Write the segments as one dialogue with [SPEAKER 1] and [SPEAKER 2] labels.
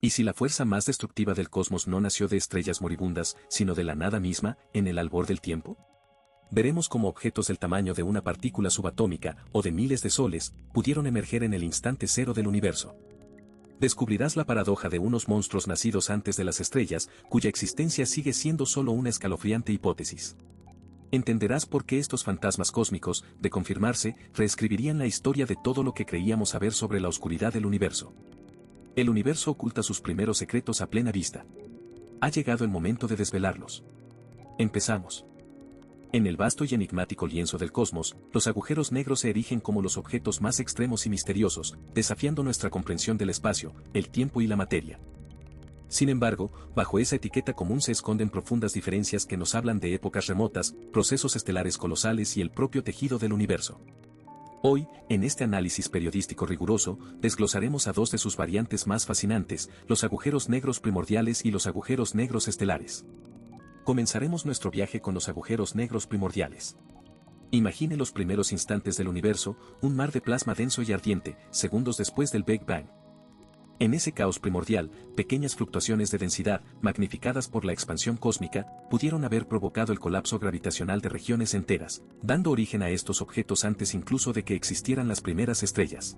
[SPEAKER 1] ¿Y si la fuerza más destructiva del cosmos no nació de estrellas moribundas, sino de la nada misma, en el albor del tiempo? Veremos cómo objetos del tamaño de una partícula subatómica o de miles de soles pudieron emerger en el instante cero del universo. Descubrirás la paradoja de unos monstruos nacidos antes de las estrellas, cuya existencia sigue siendo solo una escalofriante hipótesis. Entenderás por qué estos fantasmas cósmicos, de confirmarse, reescribirían la historia de todo lo que creíamos saber sobre la oscuridad del universo. El universo oculta sus primeros secretos a plena vista. Ha llegado el momento de desvelarlos. Empezamos. En el vasto y enigmático lienzo del cosmos, los agujeros negros se erigen como los objetos más extremos y misteriosos, desafiando nuestra comprensión del espacio, el tiempo y la materia. Sin embargo, bajo esa etiqueta común se esconden profundas diferencias que nos hablan de épocas remotas, procesos estelares colosales y el propio tejido del universo. Hoy, en este análisis periodístico riguroso, desglosaremos a dos de sus variantes más fascinantes, los agujeros negros primordiales y los agujeros negros estelares. Comenzaremos nuestro viaje con los agujeros negros primordiales. Imagine los primeros instantes del universo, un mar de plasma denso y ardiente, segundos después del Big Bang. En ese caos primordial, pequeñas fluctuaciones de densidad, magnificadas por la expansión cósmica, pudieron haber provocado el colapso gravitacional de regiones enteras, dando origen a estos objetos antes incluso de que existieran las primeras estrellas.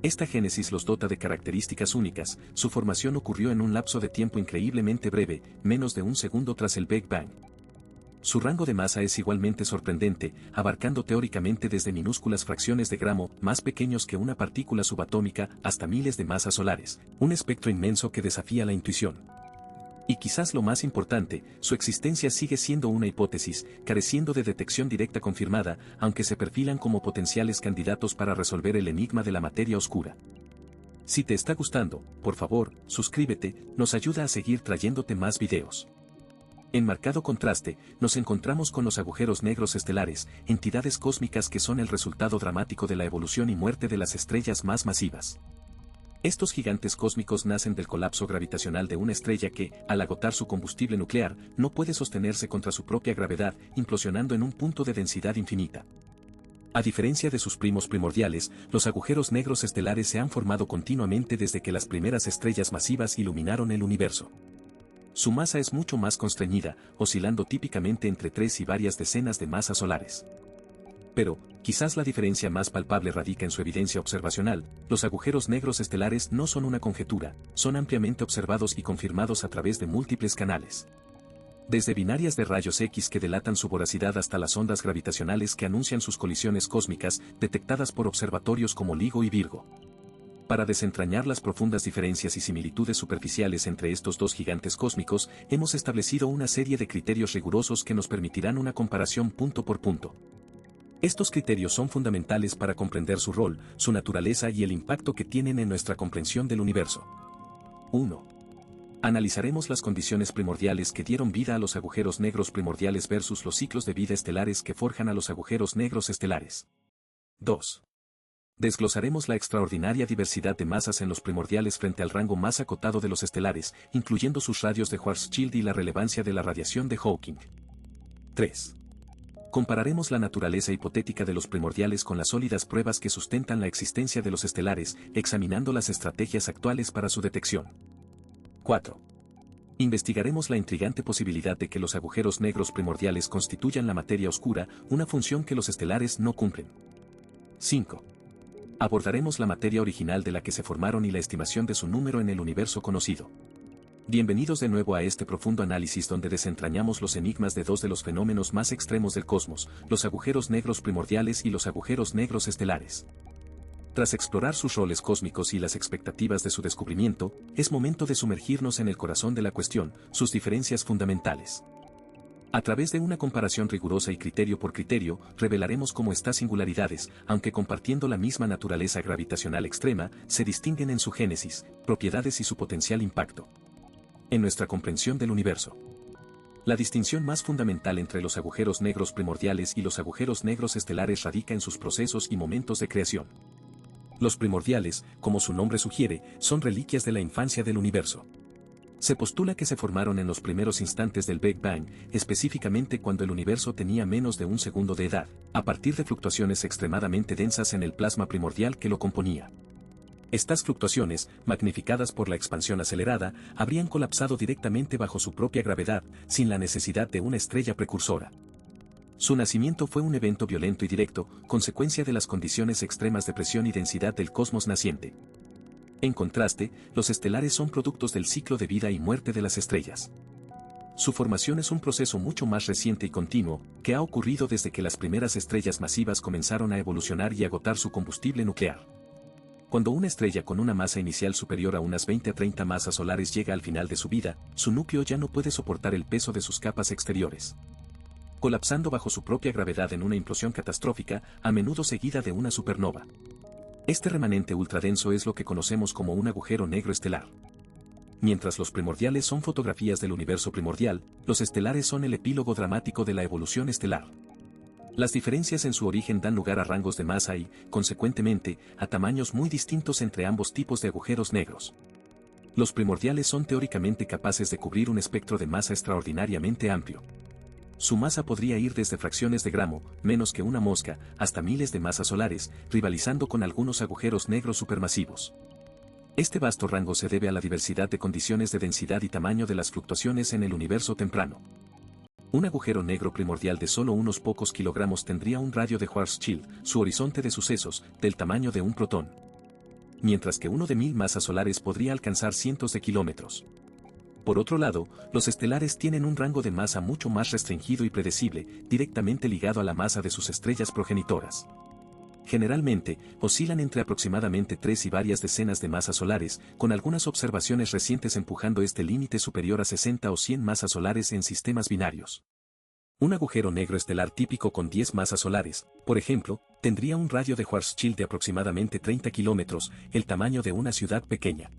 [SPEAKER 1] Esta génesis los dota de características únicas, su formación ocurrió en un lapso de tiempo increíblemente breve, menos de un segundo tras el Big Bang. Su rango de masa es igualmente sorprendente, abarcando teóricamente desde minúsculas fracciones de gramo, más pequeños que una partícula subatómica, hasta miles de masas solares, un espectro inmenso que desafía la intuición. Y quizás lo más importante, su existencia sigue siendo una hipótesis, careciendo de detección directa confirmada, aunque se perfilan como potenciales candidatos para resolver el enigma de la materia oscura. Si te está gustando, por favor, suscríbete, nos ayuda a seguir trayéndote más videos. En marcado contraste, nos encontramos con los agujeros negros estelares, entidades cósmicas que son el resultado dramático de la evolución y muerte de las estrellas más masivas. Estos gigantes cósmicos nacen del colapso gravitacional de una estrella que, al agotar su combustible nuclear, no puede sostenerse contra su propia gravedad, implosionando en un punto de densidad infinita. A diferencia de sus primos primordiales, los agujeros negros estelares se han formado continuamente desde que las primeras estrellas masivas iluminaron el universo. Su masa es mucho más constreñida, oscilando típicamente entre 3 y varias decenas de masas solares. Pero, quizás la diferencia más palpable radica en su evidencia observacional, los agujeros negros estelares no son una conjetura, son ampliamente observados y confirmados a través de múltiples canales. Desde binarias de rayos X que delatan su voracidad hasta las ondas gravitacionales que anuncian sus colisiones cósmicas, detectadas por observatorios como LIGO y Virgo. Para desentrañar las profundas diferencias y similitudes superficiales entre estos dos gigantes cósmicos, hemos establecido una serie de criterios rigurosos que nos permitirán una comparación punto por punto. Estos criterios son fundamentales para comprender su rol, su naturaleza y el impacto que tienen en nuestra comprensión del universo. 1. Analizaremos las condiciones primordiales que dieron vida a los agujeros negros primordiales versus los ciclos de vida estelares que forjan a los agujeros negros estelares. 2. Desglosaremos la extraordinaria diversidad de masas en los primordiales frente al rango más acotado de los estelares, incluyendo sus radios de Schwarzschild y la relevancia de la radiación de Hawking. 3. Compararemos la naturaleza hipotética de los primordiales con las sólidas pruebas que sustentan la existencia de los estelares, examinando las estrategias actuales para su detección. 4. Investigaremos la intrigante posibilidad de que los agujeros negros primordiales constituyan la materia oscura, una función que los estelares no cumplen. 5. Abordaremos la materia original de la que se formaron y la estimación de su número en el universo conocido. Bienvenidos de nuevo a este profundo análisis donde desentrañamos los enigmas de dos de los fenómenos más extremos del cosmos, los agujeros negros primordiales y los agujeros negros estelares. Tras explorar sus roles cósmicos y las expectativas de su descubrimiento, es momento de sumergirnos en el corazón de la cuestión, sus diferencias fundamentales. A través de una comparación rigurosa y criterio por criterio, revelaremos cómo estas singularidades, aunque compartiendo la misma naturaleza gravitacional extrema, se distinguen en su génesis, propiedades y su potencial impacto. En nuestra comprensión del universo. La distinción más fundamental entre los agujeros negros primordiales y los agujeros negros estelares radica en sus procesos y momentos de creación. Los primordiales, como su nombre sugiere, son reliquias de la infancia del universo. Se postula que se formaron en los primeros instantes del Big Bang, específicamente cuando el universo tenía menos de un segundo de edad, a partir de fluctuaciones extremadamente densas en el plasma primordial que lo componía. Estas fluctuaciones, magnificadas por la expansión acelerada, habrían colapsado directamente bajo su propia gravedad, sin la necesidad de una estrella precursora. Su nacimiento fue un evento violento y directo, consecuencia de las condiciones extremas de presión y densidad del cosmos naciente. En contraste, los estelares son productos del ciclo de vida y muerte de las estrellas. Su formación es un proceso mucho más reciente y continuo, que ha ocurrido desde que las primeras estrellas masivas comenzaron a evolucionar y agotar su combustible nuclear. Cuando una estrella con una masa inicial superior a unas 20 a 30 masas solares llega al final de su vida, su núcleo ya no puede soportar el peso de sus capas exteriores, colapsando bajo su propia gravedad en una implosión catastrófica, a menudo seguida de una supernova. Este remanente ultradenso es lo que conocemos como un agujero negro estelar. Mientras los primordiales son fotografías del universo primordial, los estelares son el epílogo dramático de la evolución estelar. Las diferencias en su origen dan lugar a rangos de masa y, consecuentemente, a tamaños muy distintos entre ambos tipos de agujeros negros. Los primordiales son teóricamente capaces de cubrir un espectro de masa extraordinariamente amplio. Su masa podría ir desde fracciones de gramo, menos que una mosca, hasta miles de masas solares, rivalizando con algunos agujeros negros supermasivos. Este vasto rango se debe a la diversidad de condiciones de densidad y tamaño de las fluctuaciones en el universo temprano. Un agujero negro primordial de solo unos pocos kilogramos tendría un radio de Schwarzschild, su horizonte de sucesos, del tamaño de un protón. Mientras que uno de 1000 masas solares podría alcanzar cientos de kilómetros. Por otro lado, los estelares tienen un rango de masa mucho más restringido y predecible, directamente ligado a la masa de sus estrellas progenitoras. Generalmente, oscilan entre aproximadamente 3 y varias decenas de masas solares, con algunas observaciones recientes empujando este límite superior a 60 o 100 masas solares en sistemas binarios. Un agujero negro estelar típico con 10 masas solares, por ejemplo, tendría un radio de Schwarzschild de aproximadamente 30 kilómetros, el tamaño de una ciudad pequeña.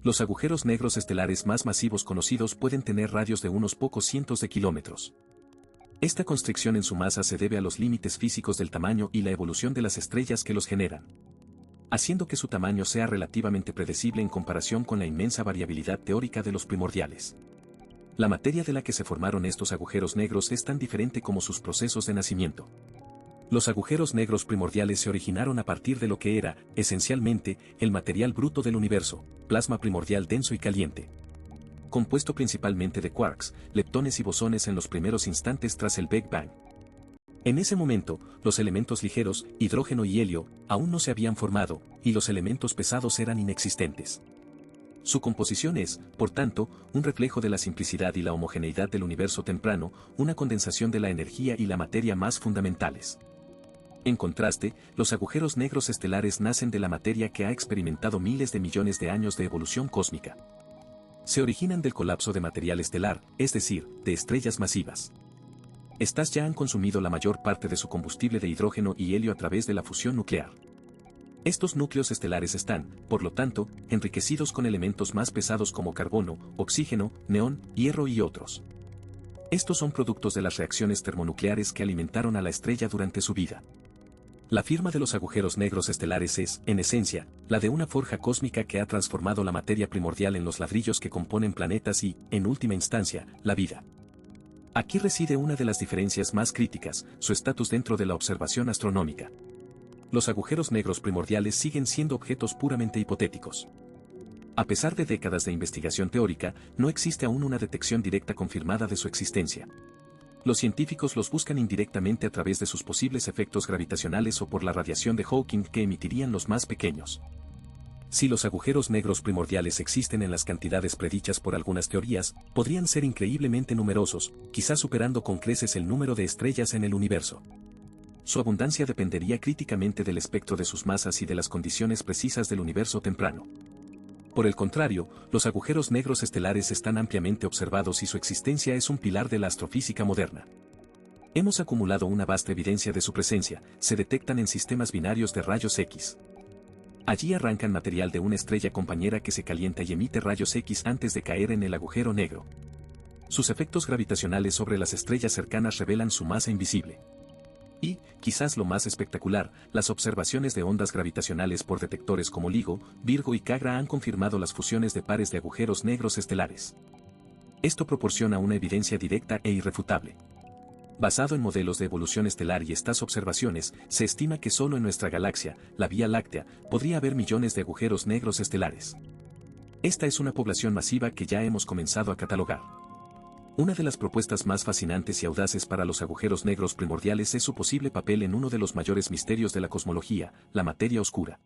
[SPEAKER 1] Los agujeros negros estelares más masivos conocidos pueden tener radios de unos pocos cientos de kilómetros. Esta constricción en su masa se debe a los límites físicos del tamaño y la evolución de las estrellas que los generan, haciendo que su tamaño sea relativamente predecible en comparación con la inmensa variabilidad teórica de los primordiales. La materia de la que se formaron estos agujeros negros es tan diferente como sus procesos de nacimiento. Los agujeros negros primordiales se originaron a partir de lo que era, esencialmente, el material bruto del universo, plasma primordial denso y caliente, compuesto principalmente de quarks, leptones y bosones en los primeros instantes tras el Big Bang. En ese momento, los elementos ligeros, hidrógeno y helio, aún no se habían formado, y los elementos pesados eran inexistentes. Su composición es, por tanto, un reflejo de la simplicidad y la homogeneidad del universo temprano, una condensación de la energía y la materia más fundamentales. En contraste, los agujeros negros estelares nacen de la materia que ha experimentado miles de millones de años de evolución cósmica. Se originan del colapso de material estelar, es decir, de estrellas masivas. Estas ya han consumido la mayor parte de su combustible de hidrógeno y helio a través de la fusión nuclear. Estos núcleos estelares están, por lo tanto, enriquecidos con elementos más pesados como carbono, oxígeno, neón, hierro y otros. Estos son productos de las reacciones termonucleares que alimentaron a la estrella durante su vida. La firma de los agujeros negros estelares es, en esencia, la de una forja cósmica que ha transformado la materia primordial en los ladrillos que componen planetas y, en última instancia, la vida. Aquí reside una de las diferencias más críticas, su estatus dentro de la observación astronómica. Los agujeros negros primordiales siguen siendo objetos puramente hipotéticos. A pesar de décadas de investigación teórica, no existe aún una detección directa confirmada de su existencia. Los científicos los buscan indirectamente a través de sus posibles efectos gravitacionales o por la radiación de Hawking que emitirían los más pequeños. Si los agujeros negros primordiales existen en las cantidades predichas por algunas teorías, podrían ser increíblemente numerosos, quizás superando con creces el número de estrellas en el universo. Su abundancia dependería críticamente del espectro de sus masas y de las condiciones precisas del universo temprano. Por el contrario, los agujeros negros estelares están ampliamente observados y su existencia es un pilar de la astrofísica moderna. Hemos acumulado una vasta evidencia de su presencia, se detectan en sistemas binarios de rayos X. Allí arrancan material de una estrella compañera que se calienta y emite rayos X antes de caer en el agujero negro. Sus efectos gravitacionales sobre las estrellas cercanas revelan su masa invisible. Y, quizás lo más espectacular, las observaciones de ondas gravitacionales por detectores como LIGO, Virgo y Cagra han confirmado las fusiones de pares de agujeros negros estelares. Esto proporciona una evidencia directa e irrefutable. Basado en modelos de evolución estelar y estas observaciones, se estima que solo en nuestra galaxia, la Vía Láctea, podría haber millones de agujeros negros estelares. Esta es una población masiva que ya hemos comenzado a catalogar. Una de las propuestas más fascinantes y audaces para los agujeros negros primordiales es su posible papel en uno de los mayores misterios de la cosmología, la materia oscura.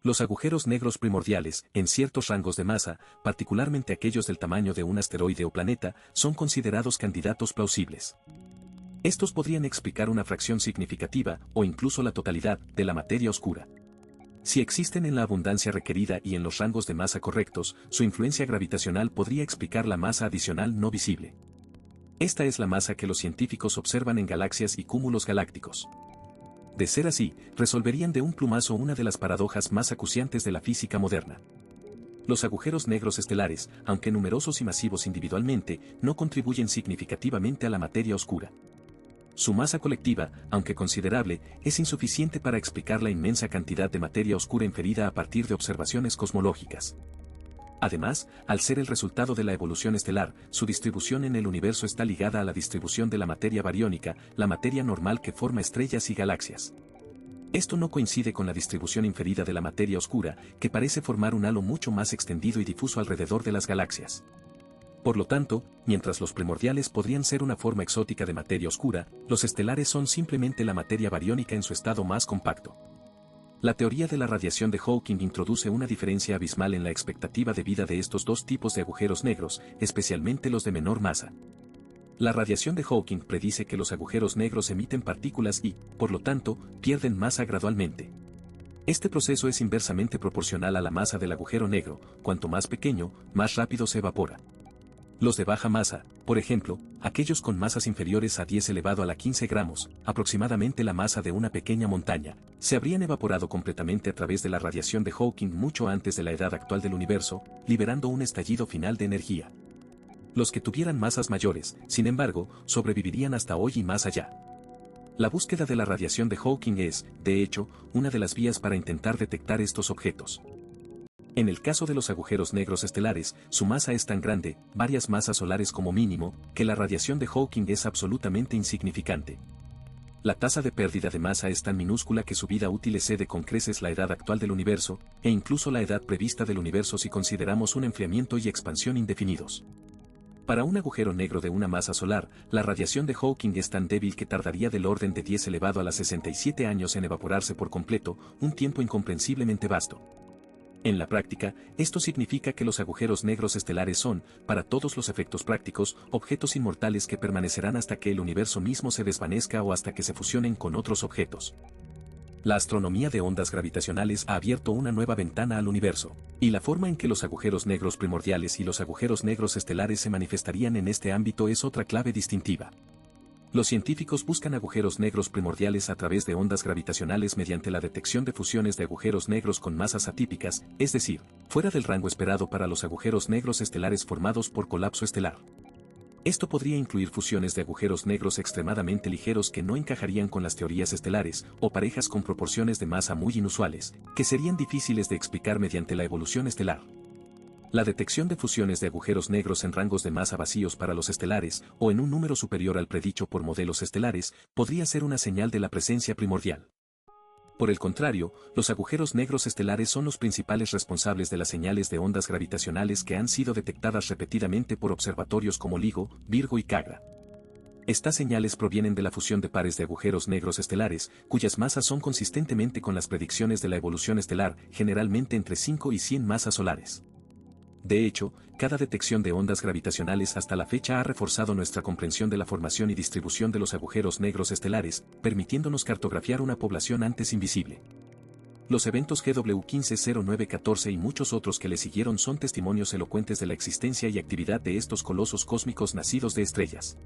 [SPEAKER 1] Los agujeros negros primordiales, en ciertos rangos de masa, particularmente aquellos del tamaño de un asteroide o planeta, son considerados candidatos plausibles. Estos podrían explicar una fracción significativa, o incluso la totalidad, de la materia oscura. Si existen en la abundancia requerida y en los rangos de masa correctos, su influencia gravitacional podría explicar la masa adicional no visible. Esta es la masa que los científicos observan en galaxias y cúmulos galácticos. De ser así, resolverían de un plumazo una de las paradojas más acuciantes de la física moderna. Los agujeros negros estelares, aunque numerosos y masivos individualmente, no contribuyen significativamente a la materia oscura. Su masa colectiva, aunque considerable, es insuficiente para explicar la inmensa cantidad de materia oscura inferida a partir de observaciones cosmológicas. Además, al ser el resultado de la evolución estelar, su distribución en el universo está ligada a la distribución de la materia bariónica, la materia normal que forma estrellas y galaxias. Esto no coincide con la distribución inferida de la materia oscura, que parece formar un halo mucho más extendido y difuso alrededor de las galaxias. Por lo tanto, mientras los primordiales podrían ser una forma exótica de materia oscura, los estelares son simplemente la materia bariónica en su estado más compacto. La teoría de la radiación de Hawking introduce una diferencia abismal en la expectativa de vida de estos dos tipos de agujeros negros, especialmente los de menor masa. La radiación de Hawking predice que los agujeros negros emiten partículas y, por lo tanto, pierden masa gradualmente. Este proceso es inversamente proporcional a la masa del agujero negro, cuanto más pequeño, más rápido se evapora. Los de baja masa, por ejemplo, aquellos con masas inferiores a 10 elevado a la 15 gramos, aproximadamente la masa de una pequeña montaña, se habrían evaporado completamente a través de la radiación de Hawking mucho antes de la edad actual del universo, liberando un estallido final de energía. Los que tuvieran masas mayores, sin embargo, sobrevivirían hasta hoy y más allá. La búsqueda de la radiación de Hawking es, de hecho, una de las vías para intentar detectar estos objetos. En el caso de los agujeros negros estelares, su masa es tan grande, varias masas solares como mínimo, que la radiación de Hawking es absolutamente insignificante. La tasa de pérdida de masa es tan minúscula que su vida útil excede con creces la edad actual del universo, e incluso la edad prevista del universo si consideramos un enfriamiento y expansión indefinidos. Para un agujero negro de una masa solar, la radiación de Hawking es tan débil que tardaría del orden de 10 elevado a la 67 años en evaporarse por completo, un tiempo incomprensiblemente vasto. En la práctica, esto significa que los agujeros negros estelares son, para todos los efectos prácticos, objetos inmortales que permanecerán hasta que el universo mismo se desvanezca o hasta que se fusionen con otros objetos. La astronomía de ondas gravitacionales ha abierto una nueva ventana al universo, y la forma en que los agujeros negros primordiales y los agujeros negros estelares se manifestarían en este ámbito es otra clave distintiva. Los científicos buscan agujeros negros primordiales a través de ondas gravitacionales mediante la detección de fusiones de agujeros negros con masas atípicas, es decir, fuera del rango esperado para los agujeros negros estelares formados por colapso estelar. Esto podría incluir fusiones de agujeros negros extremadamente ligeros que no encajarían con las teorías estelares, o parejas con proporciones de masa muy inusuales, que serían difíciles de explicar mediante la evolución estelar. La detección de fusiones de agujeros negros en rangos de masa vacíos para los estelares, o en un número superior al predicho por modelos estelares, podría ser una señal de la presencia primordial. Por el contrario, los agujeros negros estelares son los principales responsables de las señales de ondas gravitacionales que han sido detectadas repetidamente por observatorios como LIGO, Virgo y CAGRA. Estas señales provienen de la fusión de pares de agujeros negros estelares, cuyas masas son consistentemente con las predicciones de la evolución estelar, generalmente entre 5 y 100 masas solares. De hecho, cada detección de ondas gravitacionales hasta la fecha ha reforzado nuestra comprensión de la formación y distribución de los agujeros negros estelares, permitiéndonos cartografiar una población antes invisible. Los eventos GW150914 y muchos otros que le siguieron son testimonios elocuentes de la existencia y actividad de estos colosos cósmicos nacidos de estrellas.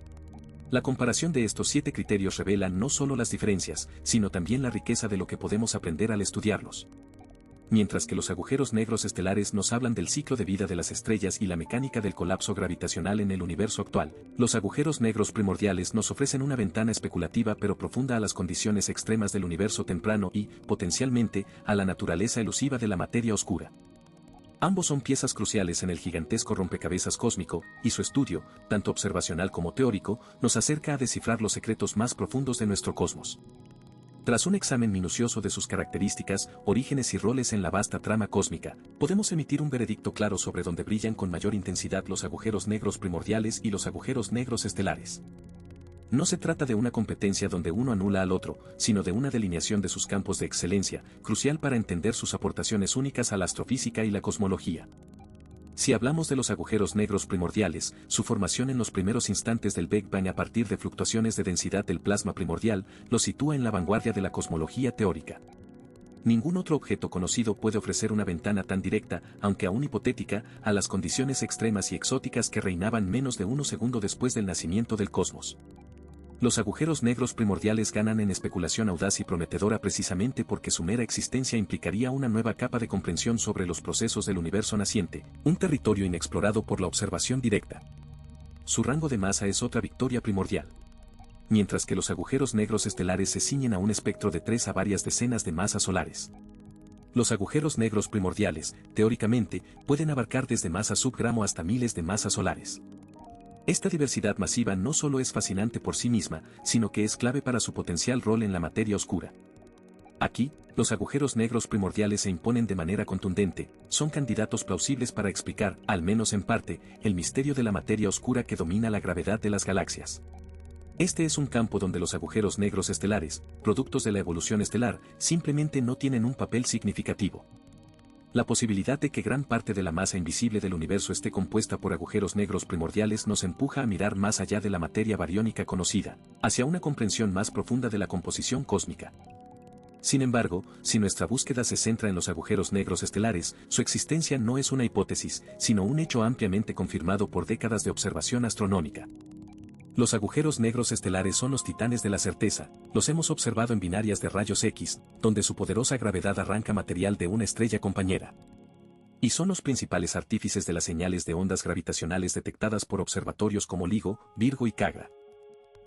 [SPEAKER 1] La comparación de estos 7 criterios revela no solo las diferencias, sino también la riqueza de lo que podemos aprender al estudiarlos. Mientras que los agujeros negros estelares nos hablan del ciclo de vida de las estrellas y la mecánica del colapso gravitacional en el universo actual, los agujeros negros primordiales nos ofrecen una ventana especulativa pero profunda a las condiciones extremas del universo temprano y, potencialmente, a la naturaleza elusiva de la materia oscura. Ambos son piezas cruciales en el gigantesco rompecabezas cósmico, y su estudio, tanto observacional como teórico, nos acerca a descifrar los secretos más profundos de nuestro cosmos. Tras un examen minucioso de sus características, orígenes y roles en la vasta trama cósmica, podemos emitir un veredicto claro sobre dónde brillan con mayor intensidad los agujeros negros primordiales y los agujeros negros estelares. No se trata de una competencia donde uno anula al otro, sino de una delineación de sus campos de excelencia, crucial para entender sus aportaciones únicas a la astrofísica y la cosmología. Si hablamos de los agujeros negros primordiales, su formación en los primeros instantes del Big Bang a partir de fluctuaciones de densidad del plasma primordial, los sitúa en la vanguardia de la cosmología teórica. Ningún otro objeto conocido puede ofrecer una ventana tan directa, aunque aún hipotética, a las condiciones extremas y exóticas que reinaban menos de 1 segundo después del nacimiento del cosmos. Los agujeros negros primordiales ganan en especulación audaz y prometedora precisamente porque su mera existencia implicaría una nueva capa de comprensión sobre los procesos del universo naciente, un territorio inexplorado por la observación directa. Su rango de masa es otra victoria primordial. Mientras que los agujeros negros estelares se ciñen a un espectro de 3 a varias decenas de masas solares. Los agujeros negros primordiales, teóricamente, pueden abarcar desde masas subgramo hasta miles de masas solares. Esta diversidad masiva no solo es fascinante por sí misma, sino que es clave para su potencial rol en la materia oscura. Aquí, los agujeros negros primordiales se imponen de manera contundente, son candidatos plausibles para explicar, al menos en parte, el misterio de la materia oscura que domina la gravedad de las galaxias. Este es un campo donde los agujeros negros estelares, productos de la evolución estelar, simplemente no tienen un papel significativo. La posibilidad de que gran parte de la masa invisible del universo esté compuesta por agujeros negros primordiales nos empuja a mirar más allá de la materia bariónica conocida, hacia una comprensión más profunda de la composición cósmica. Sin embargo, si nuestra búsqueda se centra en los agujeros negros estelares, su existencia no es una hipótesis, sino un hecho ampliamente confirmado por décadas de observación astronómica. Los agujeros negros estelares son los titanes de la certeza, los hemos observado en binarias de rayos X, donde su poderosa gravedad arranca material de una estrella compañera. Y son los principales artífices de las señales de ondas gravitacionales detectadas por observatorios como LIGO, Virgo y Kaga.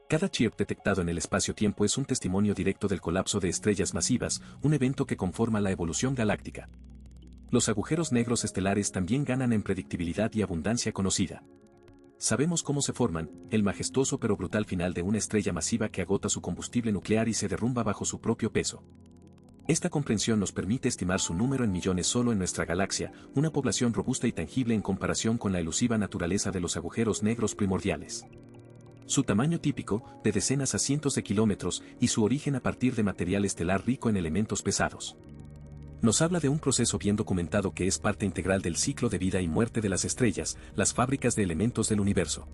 [SPEAKER 1] Cada chirp detectado en el espacio-tiempo es un testimonio directo del colapso de estrellas masivas, un evento que conforma la evolución galáctica. Los agujeros negros estelares también ganan en predictibilidad y abundancia conocida. Sabemos cómo se forman, el majestuoso pero brutal final de una estrella masiva que agota su combustible nuclear y se derrumba bajo su propio peso. Esta comprensión nos permite estimar su número en millones solo en nuestra galaxia, una población robusta y tangible en comparación con la elusiva naturaleza de los agujeros negros primordiales. Su tamaño típico, de decenas a cientos de kilómetros, y su origen a partir de material estelar rico en elementos pesados. Nos habla de un proceso bien documentado que es parte integral del ciclo de vida y muerte de las estrellas, las fábricas de elementos del universo.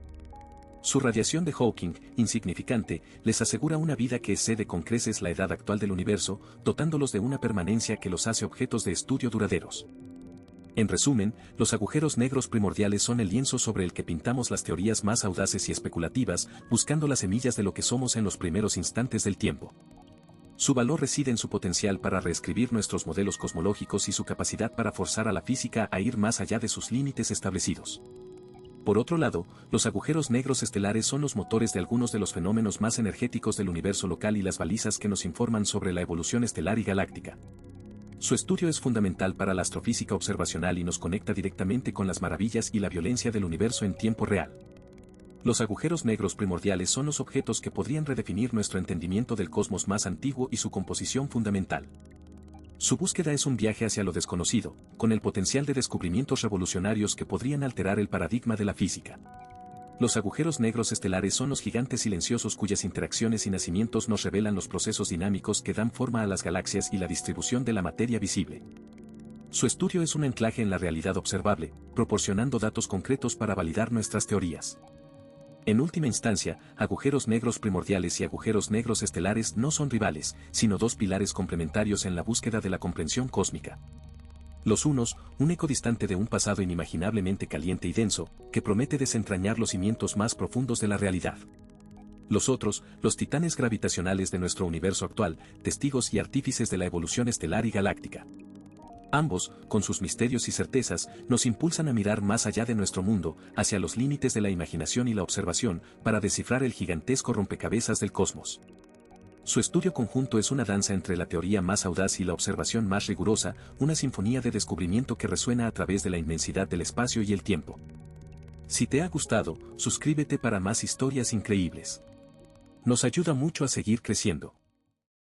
[SPEAKER 1] Su radiación de Hawking, insignificante, les asegura una vida que excede con creces la edad actual del universo, dotándolos de una permanencia que los hace objetos de estudio duraderos. En resumen, los agujeros negros primordiales son el lienzo sobre el que pintamos las teorías más audaces y especulativas, buscando las semillas de lo que somos en los primeros instantes del tiempo. Su valor reside en su potencial para reescribir nuestros modelos cosmológicos y su capacidad para forzar a la física a ir más allá de sus límites establecidos. Por otro lado, los agujeros negros estelares son los motores de algunos de los fenómenos más energéticos del universo local y las balizas que nos informan sobre la evolución estelar y galáctica. Su estudio es fundamental para la astrofísica observacional y nos conecta directamente con las maravillas y la violencia del universo en tiempo real. Los agujeros negros primordiales son los objetos que podrían redefinir nuestro entendimiento del cosmos más antiguo y su composición fundamental. Su búsqueda es un viaje hacia lo desconocido, con el potencial de descubrimientos revolucionarios que podrían alterar el paradigma de la física. Los agujeros negros estelares son los gigantes silenciosos cuyas interacciones y nacimientos nos revelan los procesos dinámicos que dan forma a las galaxias y la distribución de la materia visible. Su estudio es un anclaje en la realidad observable, proporcionando datos concretos para validar nuestras teorías. En última instancia, agujeros negros primordiales y agujeros negros estelares no son rivales, sino dos pilares complementarios en la búsqueda de la comprensión cósmica. Los unos, un eco distante de un pasado inimaginablemente caliente y denso, que promete desentrañar los cimientos más profundos de la realidad. Los otros, los titanes gravitacionales de nuestro universo actual, testigos y artífices de la evolución estelar y galáctica. Ambos, con sus misterios y certezas, nos impulsan a mirar más allá de nuestro mundo, hacia los límites de la imaginación y la observación, para descifrar el gigantesco rompecabezas del cosmos. Su estudio conjunto es una danza entre la teoría más audaz y la observación más rigurosa, una sinfonía de descubrimiento que resuena a través de la inmensidad del espacio y el tiempo. Si te ha gustado, suscríbete para más historias increíbles. Nos ayuda mucho a seguir creciendo.